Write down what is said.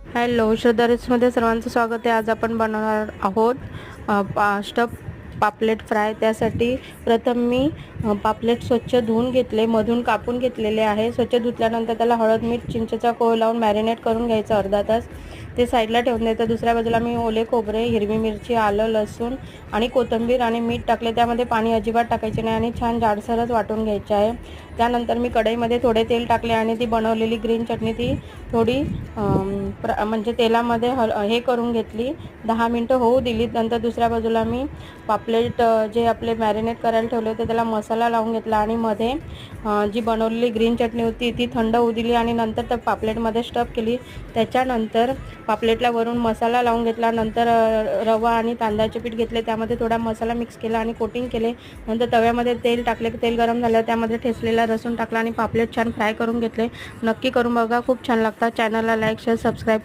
Hello, श्रद्धा रेसिपीमध्ये सर्वांचं स्वागत आहे। आज आपण बनवणार आहोत स्टफ पापलेट फ्राय। त्यासाठी प्रथम मी पापलेट स्वच्छ धुवून घेतले, मधून कापून घेतलेले आहे। स्वच्छ धुतल्यानंतर त्याला हळद, मीठ, चिंचेचा कोळ लावून मॅरिनेट करून घ्यायचं अर्धा तास। ते साईडला ठेवून द्यायचं। दुसऱ्या बाजूला मी ओले खोबरे, हिरवी मिरची, आलं, लसूण आणि कोथिंबीर आणि मीठ टाकले। त्यामध्ये पाणी अजिबात टाकायचे नाही आणि छान जाडसरच वाटून घ्यायचे आहे। त्यानंतर मी कढईमध्ये थोडे तेल टाकले आणि ती बनवलेली ग्रीन चटणी ती थोडी म्हणजे तेलामध्ये हे करून घेतली, 10 मिनटं होऊ दिली। नंतर दुसऱ्या बाजूला मी पापलेट जे आपले मॅरिनेट करायला ठेवले होते त्याला मसाला लावून घेतला आणि मध्ये जी बनवलेली ग्रीन चटणी होती ती थंड होऊ दिली आणि नंतर त्या पापलेटमध्ये स्टफ केली। त्याच्यानंतर पापलेटला वरून मसाला लावून घेतला। नंतर रवा आणि तांदळाचे पीठ घेतले, त्यामध्ये थोडा मसाला मिक्स केला आणि कोटिंग केले। नंतर तव्यामध्ये तेल टाकले, तेल गरम झाल्यावर त्यामध्ये ठेचलेला लसूण टाकला आणि पापलेट छान फ्राय करून घेतले। नक्की करून बघा, खूप छान लागतात। चॅनलला लाईक, शेअर, सबस्क्राईब